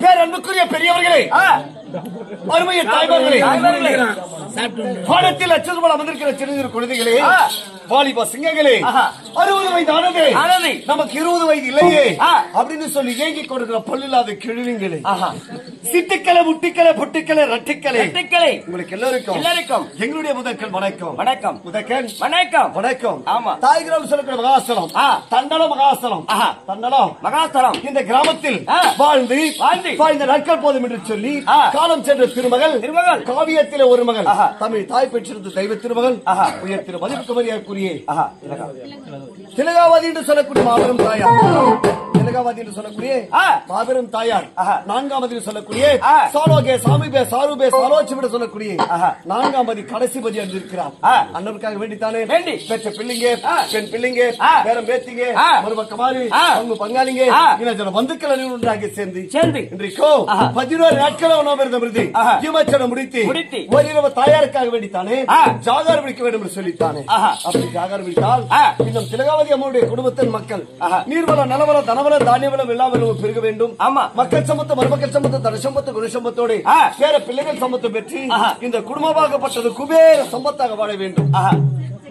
பேரன்புக்குரிய பெரியவர்களே, அருமைய தாய்மார்களே, பாடத்தில் அச்சதுபோல அமர்ந்திருக்கிற சிறிய குழந்தைகளே, வாலிப சிங்கங்களே, 60 வயது ஆனதே நமக்கு 20 வயது இல்லையே அப்படின்னு சொல்லி ஏங்கிக் கொடுக்கிற பல்லில்லாத கிழவிங்களே, சிட்டுக்களை, முட்டிக்களை, பொட்டுக்களை, ரட்டிக்களை, உங்களுக்கு எல்லாருக்கும் எங்களுடைய முதற்கண் வணக்கம். வணக்கம் முதற்கண் வணக்கம். வணக்கம். ஆமா, தாய் கிராமம் சொல்லக்கூடிய மகாசலம், தண்டலம் மகாசலம், தண்டலம் மகாசலம் இந்த கிராமத்தில் வாழ்ந்து இந்த நாட்கள் போதும் என்று சொல்லி காலம் சென்ற திருமகள் காவியத்திலே ஒரு மகள், தமிழ் தாய் பெற்றிருந்த தெய்வ திருமகள், உயர் திரு மதிப்புக்கு மரியாதைக்குரிய திலகாவதி என்று சொல்லக்கூடிய மாபெரும் தாயார், திலகாவதி என்று சொல்லக்கூடிய மாபெரும் தாயார், 4ஆவது சொல்லக்கூடிய சாலோகே சாமிபே சாருபே சாலோச்சம் சொல்லக்கூடிய 4ஆவது கடைசி பதி இருக்கிறார். அண்ணனுக்காக வேண்டித்தானே பெற்ற பிள்ளைங்க, பெண் பிள்ளைங்க, பேரம் பேத்திங்க, மருமக்கமாரி, பங்கு பங்காளிங்க, வந்துக்கள் ஒன்றாக சேர்ந்து இன்றைக்கோ 11 நாட்கள் உணவிருந்த ஜீவச்சனம் முடித்து ஓரிரவு தாயாருக்காக வேண்டித்தானே ஜாகார் விழிக்க வேண்டும் என்று சொல்லித்தானே. அப்படி ஜாகார் விழித்தால் இன்னும் திலகாவதி அம்மாவுடைய குடும்பத்தின் மக்கள் நீர்வளம், நலவளம், தனவளம், தானியவளம் எல்லாம் பெருக வேண்டும். மக்கள் சம்பத்து, மருமக்கள் சம்பத்து, தனசம்பத்து, குணசம்பத்தோடு வேற பிள்ளைகள் சம்பத்து பெற்று இந்த குடும்பமாகப்பட்டது குபேர சம்பத்தாக வாழ வேண்டும்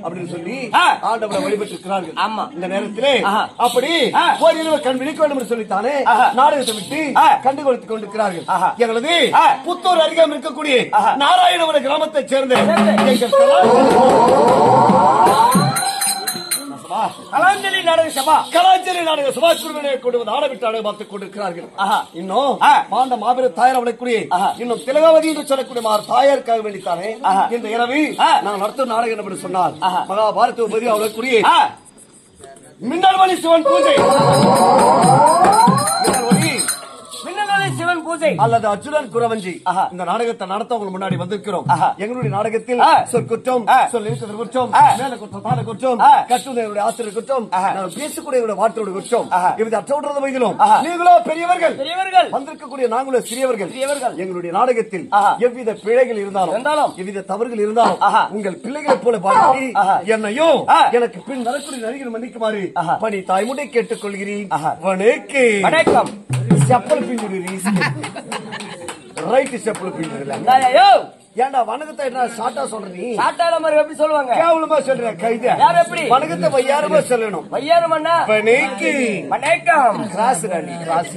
அப்படின்னு சொல்லி ஆண்டவரை வழிபட்டிருக்கிறார்கள். ஆமா, இந்த நேரத்திலே அப்படி ஓரிரவு கண் விழிக்க வேண்டும் என்று சொல்லித்தானே நாடகத்தை விட்டு கண்டு கொடுத்துக் கொண்டிருக்கிறார்கள். எங்களது புத்தூர் அருகாமல் இருக்கக்கூடிய நாராயணபுர கிராமத்தைச் சேர்ந்த கலாஞ்சலி நாடக சபா குருவினை கொண்டு வந்து ஆடவிட்டு ஆட பார்த்துக் கொண்டிருக்கிறார்கள். இன்னும் மாண்ட மாபெரும் தாயார் அவளைக்குரிய இன்னும் திலகாவதி என்று சொல்லக்கூடிய தாயாருக்காக வேண்டித்தானே இந்த இரவு நான் நடத்தும் நாடகம் என்று சொன்னால் மகாபாரத உபதி அவளைக்குரிய மின்னல்வழி சிவன் பூஜை சிவன் பூஜை அல்லது அர்ஜுனன் குரவஞ்சி இந்த நாடகத்தை நடத்தவங்க முன்னாடி வந்திருக்கிறோம். எங்களுடைய நாடகத்தில் சொற்குற்றம் குற்றம் மேல குற்றம் தான குற்றம் கட்டுடைய ஆசிரியர் குற்றம் பேசக்கூடிய வாற்றோடு குற்றம் இவரை அற்றோடுறது வைகளும் நீங்களோ பெரியவர்கள் வந்திருக்கக்கூடிய நாங்களோ சிறியவர்கள் எங்களுடைய நாடகத்தில் எவ்வித பிழைகள் இருந்தாலும் எவ்வித தவறுகள் இருந்தாலும் உங்கள் பிள்ளைகளை போல பாடி என்னையும் எனக்கு பின் வரக்கூடிய நடிகர் மன்னிக்குமாறு பணி தாய்முறை கேட்டுக் கொள்கிறேன். வணக்கம். செப்பல் பிஞ்சுடு ரைட் செப்பல் பிஞ்சுடு ஏன்டா வணக்கத்தை என்ன ஷார்ட்டா சொல்ற நீ? ஷார்ட்டான மாதிரி எப்படி சொல்லுவாங்க? கேவலமா சொல்ற கைத. யார் எப்படி? வணக்கத்தை வையாரமா சொல்லணும். வையாரம் அண்ணா. வணக்கம். கிராஸ் ராணி கிராஸ்.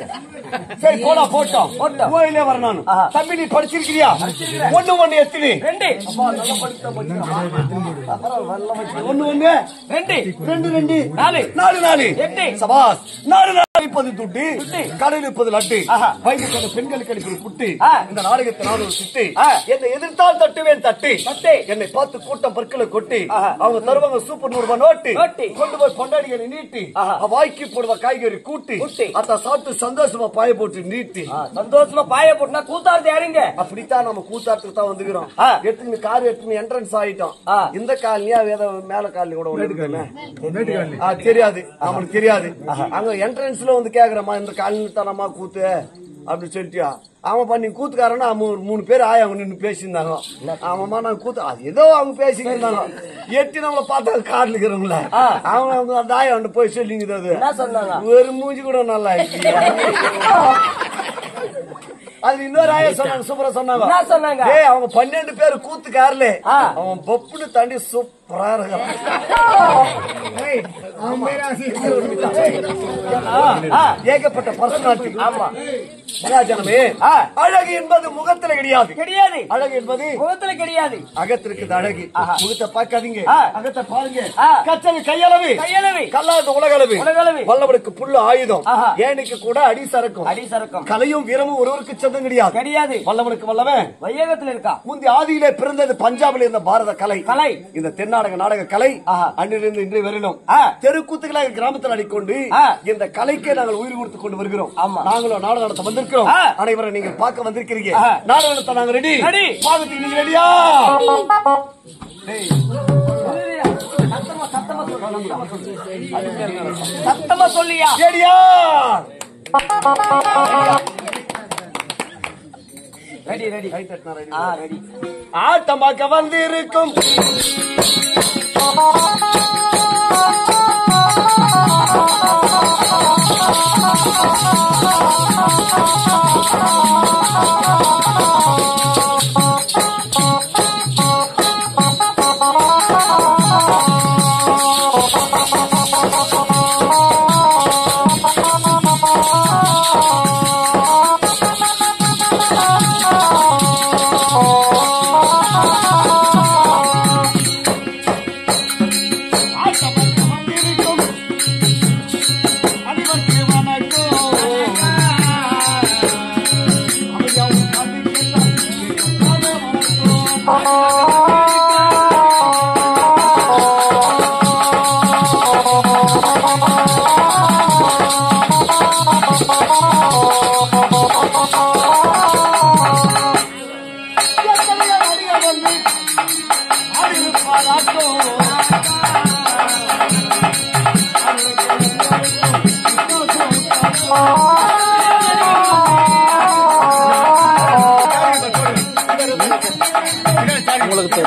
சரி போடா போட்டோம். கோயிலே வரணும். தம்பி நீ படிச்சிருக்கியா? 1 1 எத்தனை? 2. அப்பா நல்லா படிச்சா படிச்சா. அப்புறம் வல்ல வச்சு 1 1 2 2 4 4 4 8 சபாஸ் 4 40 துட்டு கடையில் 30 லட்டு வயது கொண்ட பெண்களுக்கு அளிப்பது புட்டு இந்த நாடகத்தை நான் ஒரு சிட்டு என்னை எதிர்த்தால் தட்டுவேன் தட்டி என்னை பார்த்து கூட்டம் பற்களை கொட்டி அவங்க தருவாங்க சூப்பர் 100 ரூபாய் நோட்டு கொண்டு போய் கொண்டாடிகளை நீட்டி வாய்க்கு போடுவ காய்கறி கூட்டி அத சாப்பிட்டு சந்தோஷமா பாய போட்டு நீட்டி சந்தோஷமா பாய போட்டுனா கூத்தாடுறது யாருங்க? அப்படித்தான் நம்ம கூத்தாட்டுக்கு தான் வந்துக்கிறோம். எடுத்துன்னு கார் எடுத்துன்னு என்ட்ரன்ஸ் ஆயிட்டோம். இந்த காலனியா மேல காலனி கூட தெரியாது நம்மளுக்கு தெரியாது. அங்க என்ட்ரன்ஸ்ல வந்து கேக்குறமா இந்த காலனி தானமா கூத்து அப்படி சொல்லிட்டியா அவன் பண்ணி கூத்துக்காரனா 3 பேர் அவங்க நின்று பேசியிருந்தாங்க. ஆமாமா நான் கூத்து ஏதோ அவங்க பேசிக்கிட்டு இருந்தாங்க. எட்டி நம்மள பார்த்தா கார்ல இருக்கிறவங்கள அவங்க அந்த ஆயம் போய் சொல்லிங்கிறது ஒரு மூஞ்சி கூட நல்லா அது இன்னொரு ஆயா சொன்னாங்க சூப்பரா சொன்னாங்க அவங்க 12 பேர் கூத்துக்காரல அவன் பொப்புன்னு தாண்டி சூப்பரா இருக்கான். ஏகப்பட்ட பர்சனாலிட்டி. ஆமா மகாஜனமே அழகு என்பது முகத்துல கிடையாது அழகு என்பது முகத்துல கிடையாது. அகத்திற்கு அழகு. முகத்தை பார்க்காதீங்க அகத்தை பாருங்க. கச்சது கையளவு கல்லாத உலகளவு வல்லவனுக்கு புல்லு ஆயுதம் ஏனைக்கு கூட அடி சரக்கும் கலையும் வீரமும் ஒருவருக்கு சொந்தம் கிடையாது. வல்லவனுக்கு வல்லவன் வையகத்தில் இருக்கா. முந்தி ஆதியிலே பிறந்தது பஞ்சாபில் இருந்த பாரத கலை இந்த தென்னாடக நாடக கலை அன்றிலிருந்து இன்று வரையிலும் தெருக்கூத்துகளாக கிராமத்தில் அடிக்கொண்டு இந்த கலைக்கே நாங்கள் உயிர் கொடுத்துக் கொண்டு வருகிறோம். நாங்களும் நாடகம் நடத்த வந்திருக்கிறோம். அனைவரும் நீங்கள் பார்க்க வந்திருக்கிறீங்க. நாடகம் நடத்த நாங்க ரெடி. பாகத்துக்கு நீங்க ரெடியா? சத்தமா சொல்லியா? ரெடியா? ரெடி. ஆட்டமாக்க வந்து இருக்கும் உங்களுக்கு